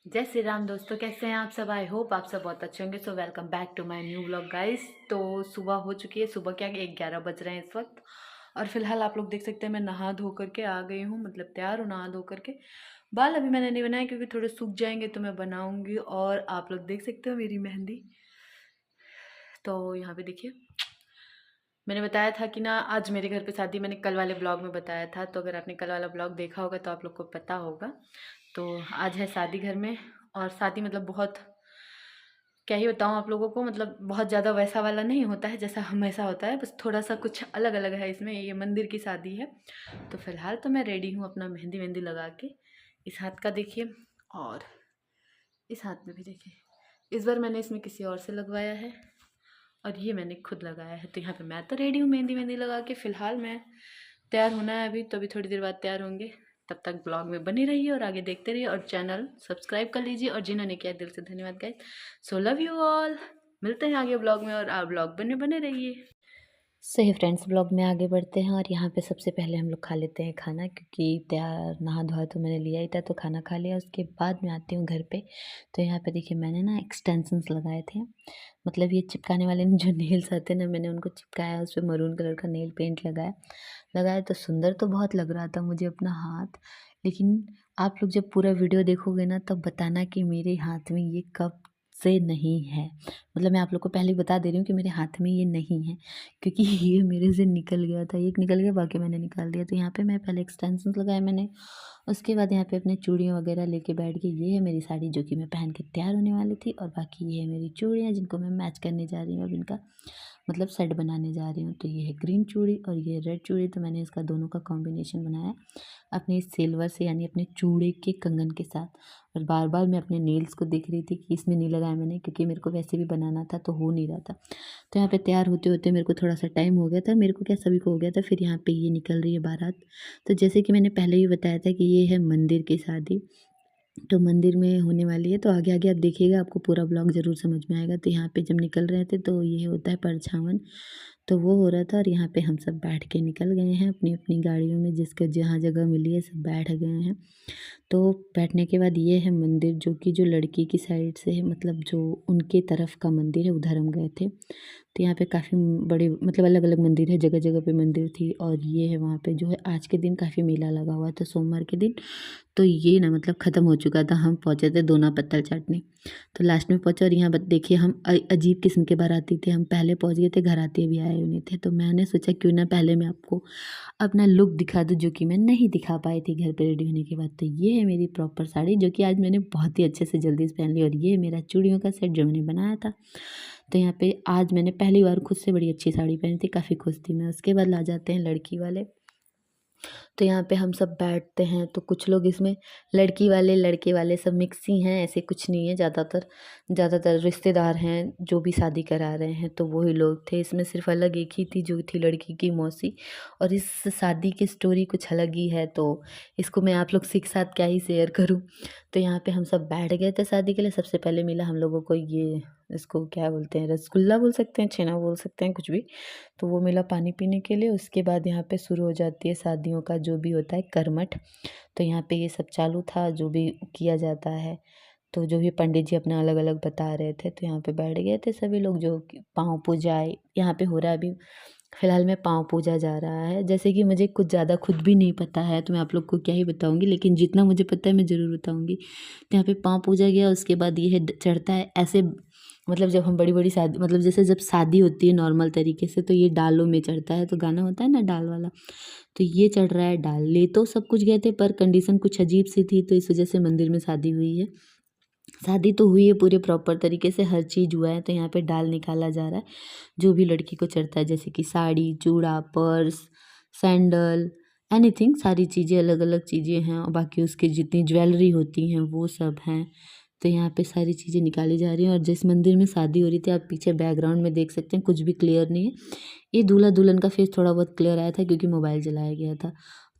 जय श्री राम दोस्तों, कैसे हैं आप सब। आई होप आप सब बहुत अच्छे होंगे। So welcome back to my new vlog guys. तो सुबह हो चुकी है, सुबह क्या 11 बज रहे हैं इस वक्त। और फिलहाल आप लोग देख सकते हैं मैं नहा धो करके आ गई हूँ, मतलब तैयार हूँ नहा धो करके। बाल अभी मैंने नहीं बनाए क्योंकि थोड़े सूख जाएंगे तो मैं बनाऊंगी। और आप लोग देख सकते हो मेरी मेहंदी। तो यहाँ पे देखिए, मैंने बताया था कि ना आज मेरे घर पे शादी, मैंने कल वाले ब्लॉग में बताया था। तो अगर आपने कल वाला ब्लॉग देखा होगा तो आप लोग को पता होगा। तो आज है शादी घर में। और शादी मतलब बहुत, क्या ही बताऊँ आप लोगों को, मतलब बहुत ज़्यादा वैसा वाला नहीं होता है जैसा हमेशा होता है, बस थोड़ा सा कुछ अलग अलग है इसमें। ये मंदिर की शादी है। तो फिलहाल तो मैं रेडी हूँ अपना मेहंदी वेहंदी लगा के। इस हाथ का देखिए और इस हाथ में भी देखिए। इस बार मैंने इसमें किसी और से लगवाया है और ये मैंने खुद लगाया है। तो यहाँ पे मैं तो रेडी हूँ मेहंदी वेहंदी लगा के। फ़िलहाल मैं तैयार होना है अभी, तो अभी थोड़ी देर बाद तैयार होंगे। तब तक ब्लॉग में बनी रहिए और आगे देखते रहिए और चैनल सब्सक्राइब कर लीजिए। और जिन्होंने किया दिल से धन्यवाद guys. So love you all. मिलते हैं आगे ब्लॉग में और आप ब्लॉग बने बने रहिए। सही फ्रेंड्स, ब्लॉग में आगे बढ़ते हैं। और यहाँ पे सबसे पहले हम लोग खा लेते हैं खाना, क्योंकि तैयार नहा धोआ तो मैंने लिया ही था, तो खाना खा लिया। उसके बाद मैं आती हूँ घर पे। तो यहाँ पे देखिए मैंने ना एक्सटेंशंस लगाए थे, मतलब ये चिपकाने वाले जो नेल्स आते हैं ना, मैंने उनको चिपकाया। उस पर मरून कलर का नेल पेंट लगाया। लगाया तो सुंदर तो बहुत लग रहा था मुझे अपना हाथ। लेकिन आप लोग जब पूरा वीडियो देखोगे ना तब बताना कि मेरे हाथ में ये कब से नहीं है। मतलब मैं आप लोग को पहले ही बता दे रही हूँ कि मेरे हाथ में ये नहीं है, क्योंकि ये मेरे से निकल गया था। एक निकल गया, बाकी मैंने निकाल दिया। तो यहाँ पे मैं पहले एक्सटेंशंस लगाए मैंने। उसके बाद यहाँ पे अपने चूड़ियाँ वगैरह लेके बैठ गई। ये है मेरी साड़ी जो कि मैं पहन के तैयार होने वाली थी, और बाकी ये है मेरी चूड़ियाँ जिनको मैं मैच करने जा रही हूँ अब इनका, मतलब सेट बनाने जा रही हूँ। तो ये है ग्रीन चूड़ी और ये रेड चूड़ी। तो मैंने इसका दोनों का कॉम्बिनेशन बनाया अपने सिल्वर से, यानी अपने चूड़े के कंगन के साथ। और बार बार मैं अपने नेल्स को देख रही थी कि इसमें नहीं लगाया मैंने, क्योंकि मेरे को वैसे भी बनाना था तो हो नहीं रहा था। तो यहाँ पे तैयार होते होते मेरे को थोड़ा सा टाइम हो गया था, मेरे को क्या सभी को हो गया था। फिर यहाँ पे ये निकल रही है बारात। तो जैसे कि मैंने पहले भी बताया था कि ये है मंदिर की शादी, तो मंदिर में होने वाली है। तो आगे आगे आप देखिएगा, आपको पूरा ब्लॉग ज़रूर समझ में आएगा। तो यहाँ पे जब निकल रहे थे तो ये होता है परछावन, तो वो हो रहा था। और यहाँ पे हम सब बैठ के निकल गए हैं अपनी अपनी गाड़ियों में, जिसको जहाँ जगह मिली है सब बैठ गए हैं। तो बैठने के बाद ये है मंदिर, जो कि जो लड़की की साइड से है, मतलब जो उनके तरफ का मंदिर है, उधर हम गए थे। तो यहाँ पे काफ़ी बड़े, मतलब अलग अलग मंदिर है, जगह जगह पे मंदिर थी। और ये है वहाँ पे जो है आज के दिन काफ़ी मेला लगा हुआ था, सोमवार के दिन। तो ये ना मतलब ख़त्म हो चुका था। हम पहुँचे थे दोना पत्थर चाटने। तो लास्ट में पहुँचे, और यहाँ देखिए हम अजीब किस्म के बाराती थे। हम पहले पहुँच गए थे, घराती अभी आए हुए थे। तो मैंने सोचा क्यों ना पहले मैं आपको अपना लुक दिखा दूँ, जो कि मैं नहीं दिखा पाई थी घर पे रेडी होने के बाद। तो ये है मेरी प्रॉपर साड़ी, जो कि आज मैंने बहुत ही अच्छे से जल्दी से पहन ली। और ये है मेरा चूड़ियों का सेट जो मैंने बनाया था। तो यहाँ पे आज मैंने पहली बार खुद से बड़ी अच्छी साड़ी पहनी थी, काफ़ी खुश थी मैं। उसके बाद ला जाते हैं लड़की वाले। तो यहाँ पे हम सब बैठते हैं। तो कुछ लोग इसमें लड़की वाले लड़के वाले सब मिक्स ही हैं, ऐसे कुछ नहीं है। ज़्यादातर रिश्तेदार हैं जो भी शादी करा रहे हैं, तो वही लोग थे इसमें। सिर्फ अलग एक ही थी जो थी लड़की की मौसी। और इस शादी की स्टोरी कुछ अलग ही है, तो इसको मैं आप लोग के साथ क्या ही शेयर करूँ। तो यहाँ पे हम सब बैठ गए थे शादी के लिए। सबसे पहले मिला हम लोगों को ये, इसको क्या बोलते हैं, रसगुल्ला बोल सकते हैं, छेना बोल सकते हैं, कुछ भी। तो वो मिला पानी पीने के लिए। उसके बाद यहाँ पे शुरू हो जाती है शादियों का जो भी होता है कर्मठ। तो यहाँ पे ये सब चालू था जो भी किया जाता है। तो जो भी पंडित जी अपना अलग अलग बता रहे थे, तो यहाँ पे बैठ गए थे सभी लोग। जो कि पाँव पूजा यहाँ पे हो रहा है अभी फ़िलहाल में, पाँव पूजा जा रहा है। जैसे कि मुझे कुछ ज़्यादा खुद भी नहीं पता है, तो मैं आप लोग को क्या ही बताऊँगी, लेकिन जितना मुझे पता है मैं ज़रूर बताऊँगी। तो यहाँ पे पाँव पूजा गया। उसके बाद ये है चढ़ता है ऐसे, मतलब जब हम बड़ी बड़ी शादी, मतलब जैसे जब शादी होती है नॉर्मल तरीके से, तो ये डालों में चढ़ता है। तो गाना होता है ना डाल वाला, तो ये चढ़ रहा है डाल। ले तो सब कुछ गए थे, पर कंडीशन कुछ अजीब सी थी, तो इस वजह से मंदिर में शादी हुई है। शादी तो हुई है पूरे प्रॉपर तरीके से, हर चीज़ हुआ है। तो यहाँ पे डाल निकाला जा रहा है जो भी लड़की को चढ़ता है, जैसे कि साड़ी, चूड़ा, पर्स, सैंडल, एनीथिंग, सारी चीज़ें, अलग अलग चीज़ें हैं। और बाकी उसकी जितनी ज्वेलरी होती हैं वो सब हैं। तो यहाँ पे सारी चीज़ें निकाली जा रही हैं। और जिस मंदिर में शादी हो रही थी, आप पीछे बैकग्राउंड में देख सकते हैं, कुछ भी क्लियर नहीं है। ये दूल्हा दुल्हन का फेस थोड़ा बहुत क्लियर आया था क्योंकि मोबाइल जलाया गया था।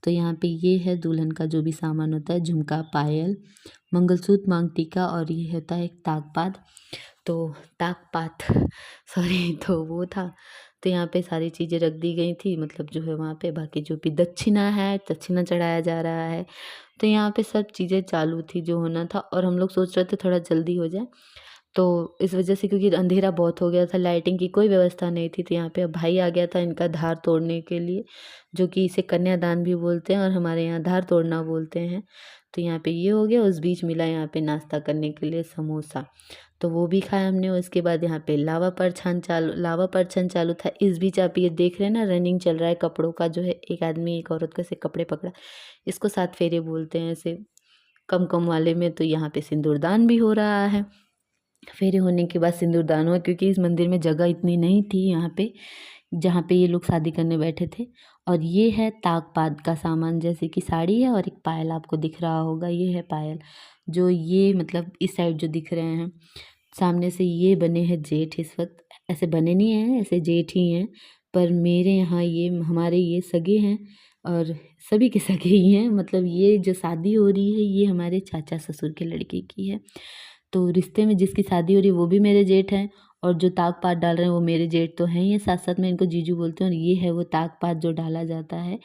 तो यहाँ पे ये है दुल्हन का जो भी सामान होता है, झुमका, पायल, मंगलसूत्र, मांग टीका, और ये होता है एक ताकपात। तो ताकपात सॉरी, तो वो था। तो यहाँ पे सारी चीज़ें रख दी गई थी, मतलब जो है वहाँ पे। बाकी जो भी दक्षिणा है, दक्षिणा चढ़ाया जा रहा है। तो यहाँ पे सब चीज़ें चालू थी जो होना था, और हम लोग सोच रहे थे थोड़ा जल्दी हो जाए। तो इस वजह से, क्योंकि अंधेरा बहुत हो गया था, लाइटिंग की कोई व्यवस्था नहीं थी, तो यहाँ पे अब भाई आ गया था इनका धार तोड़ने के लिए, जो कि इसे कन्यादान भी बोलते हैं और हमारे यहाँ धार तोड़ना बोलते हैं। तो यहाँ पे ये हो गया। उस बीच मिला यहाँ पे नाश्ता करने के लिए समोसा, तो वो भी खाया हमने। उसके बाद यहाँ पे लावा परछन चालू था। इस बीच आप ये देख रहे हैं ना, रनिंग चल रहा है कपड़ों का, जो है एक आदमी एक औरत को ऐसे कपड़े पकड़ा, इसको 7 फेरे बोलते हैं ऐसे कम कम वाले में। तो यहाँ पे सिंदूरदान भी हो रहा है। फेरे होने के बाद सिंदूरदान हुआ, क्योंकि इस मंदिर में जगह इतनी नहीं थी यहाँ पे जहाँ पे ये लोग शादी करने बैठे थे। और ये है ताक पात का सामान, जैसे कि साड़ी है और एक पायल आपको दिख रहा होगा, ये है पायल। जो ये मतलब इस साइड जो दिख रहे हैं सामने से, ये बने हैं जेठ इस वक्त। ऐसे बने नहीं हैं, ऐसे जेठ ही हैं, पर मेरे यहाँ ये हमारे ये सगे हैं और सभी के सगे ही हैं। मतलब ये जो शादी हो रही है ये हमारे चाचा ससुर के लड़के की है। तो रिश्ते में जिसकी शादी हो रही है वो भी मेरे जेठ हैं, और जो ताक पात डाल रहे हैं वो मेरे जेठ तो हैं ही, साथ साथ में इनको जीजू बोलते हैं। और ये है वो ताक पात जो डाला जाता है,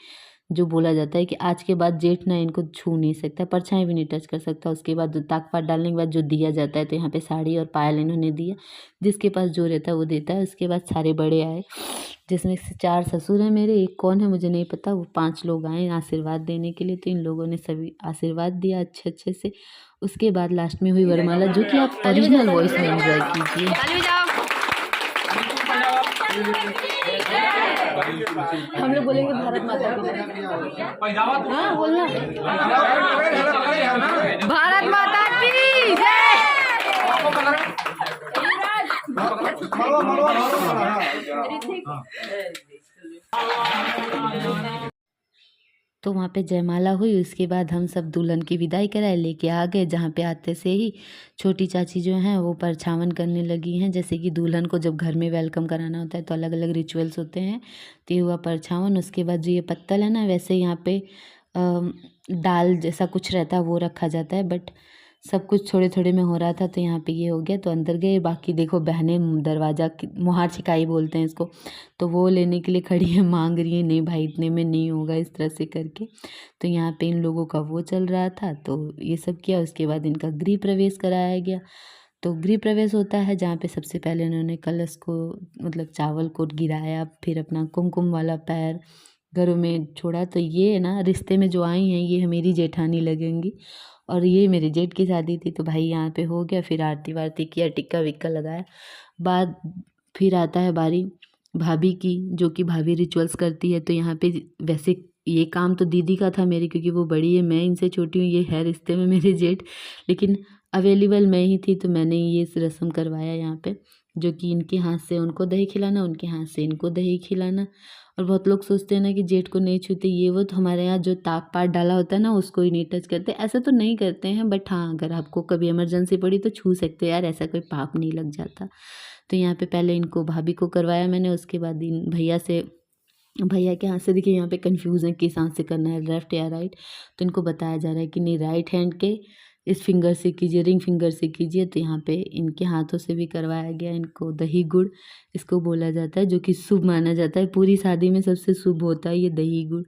जो बोला जाता है कि आज के बाद जेठ ना इनको छू नहीं सकता, परछाई भी नहीं टच कर सकता। उसके बाद ताक पात डालने के बाद जो दिया जाता है, तो यहाँ पे साड़ी और पायल इन्होंने दिया, जिसके पास जो रहता है वो देता है। उसके बाद सारे बड़े आए, जिसमें से 4 ससुर हैं मेरे, एक कौन है मुझे नहीं पता। वो 5 लोग आए आशीर्वाद देने के लिए, तो इन लोगों ने सभी आशीर्वाद दिया अच्छे अच्छे से। उसके बाद लास्ट में हुई वरमाला, जो कि आप ओरिजिनल वॉइस में एंजॉय कीजिए। हम लोग बोलेंगे भारत माता की, हाँ बोलना, भारत माता की जय। तो वहाँ पे जयमाला हुई। उसके बाद हम सब दुल्हन की विदाई कराए, लेके आ गए, जहाँ पे आते से ही छोटी चाची जो हैं वो परछावन करने लगी हैं। जैसे कि दुल्हन को जब घर में वेलकम कराना होता है तो अलग अलग रिचुअल्स होते हैं, तो ये हुआ परछावन। उसके बाद जो ये पत्तल है ना, वैसे यहाँ पे दाल जैसा कुछ रहता है वो रखा जाता है, बट सब कुछ थोड़े थोड़े में हो रहा था, तो यहाँ पे ये हो गया। तो अंदर गए, बाकी देखो बहनें दरवाज़ा मुहार छिकाई बोलते हैं इसको, तो वो लेने के लिए खड़ी है, मांग रही है, नहीं भाई इतने में नहीं होगा, इस तरह से करके। तो यहाँ पे इन लोगों का वो चल रहा था, तो ये सब किया। उसके बाद इनका गृह प्रवेश कराया गया। तो गृह प्रवेश होता है जहाँ पे सबसे पहले उन्होंने कलश को, मतलब चावल को गिराया, फिर अपना कुमकुम वाला पैर घरों में छोड़ा। तो ये ना रिश्ते में जो आई हैं ये मेरी जेठानी लगेंगी, और ये मेरे जेठ की शादी थी, तो भाई यहाँ पे हो गया। फिर आरती वारती किया, टिक्का विक्का लगाया। बाद फिर आता है बारी भाभी की, जो कि भाभी रिचुअल्स करती है। तो यहाँ पे वैसे ये काम तो दीदी का था मेरी, क्योंकि वो बड़ी है, मैं इनसे छोटी हूँ, ये है रिश्ते में मेरे जेठ, लेकिन अवेलेबल मैं ही थी, तो मैंने ये रस्म करवाया यहाँ पे, जो कि इनके हाथ से उनको दही खिलाना, उनके हाथ से इनको दही खिलाना। और बहुत लोग सोचते हैं ना कि जेठ को नहीं छूते ये वो, तो हमारे यहाँ जो ताक पात डाला होता है ना उसको ही नहीं टच करते। ऐसा तो नहीं करते हैं, बट हाँ अगर आपको कभी इमरजेंसी पड़ी तो छू सकते हो यार, ऐसा कोई पाप नहीं लग जाता। तो यहाँ पे पहले इनको भाभी को करवाया मैंने, उसके बाद इन भैया के हाथ से, देखिए यहाँ पे कंफ्यूज है किस हाथ से करना है, लेफ्ट या राइट। तो इनको बताया जा रहा है कि नहीं, राइट हैंड के इस फिंगर से कीजिए, रिंग फिंगर से कीजिए। तो यहाँ पे इनके हाथों से भी करवाया गया। इनको दही गुड़ इसको बोला जाता है, जो कि शुभ माना जाता है, पूरी शादी में सबसे शुभ होता है ये दही गुड़।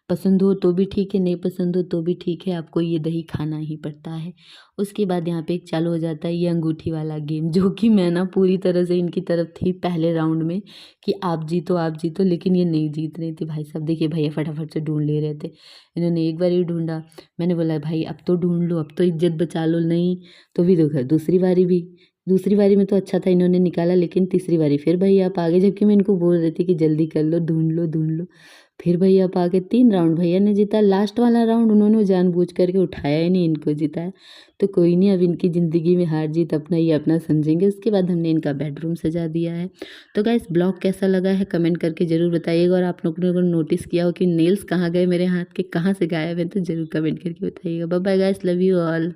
पसंद हो तो भी ठीक है, नहीं पसंद हो तो भी ठीक है, आपको ये दही खाना ही पड़ता है। उसके बाद यहाँ पे एक चालू हो जाता है ये अंगूठी वाला गेम, जो कि मैं ना पूरी तरह से इनकी तरफ थी पहले राउंड में कि आप जीतो, लेकिन ये नहीं जीत रही थी। भाई साहब देखिए, भैया फटाफट से ढूंढ ले रहे थे। इन्होंने एक बार ही ढूंढा, मैंने बोला भाई अब तो ढूंढ लो, अब तो इज्जत बचा लो। नहीं तो भी देखो दूसरी बारी में तो अच्छा था, इन्होंने निकाला, लेकिन तीसरी बारी फिर भैया आप आगे, जबकि मैं इनको बोल रही थी कि जल्दी कर लो, ढूंढ लो। फिर भैया आप आगे, 3 राउंड भैया ने जीता। लास्ट वाला राउंड उन्होंने जानबूझ करके उठाया ही नहीं, इनको जिताया। तो कोई नहीं, अब इनकी ज़िंदगी में हार जीत अपना ही अपना समझेंगे। उसके बाद हमने इनका बेडरूम सजा दिया है। तो गाइस ब्लॉग कैसा लगा है कमेंट करके ज़रूर बताइएगा। और आप लोगों ने अगर नोटिस किया हो कि नेल्स कहाँ गए मेरे हाथ के, कहाँ से गायब हैं, तो ज़रूर कमेंट करके बताइएगा। Bye bye guys, love you all.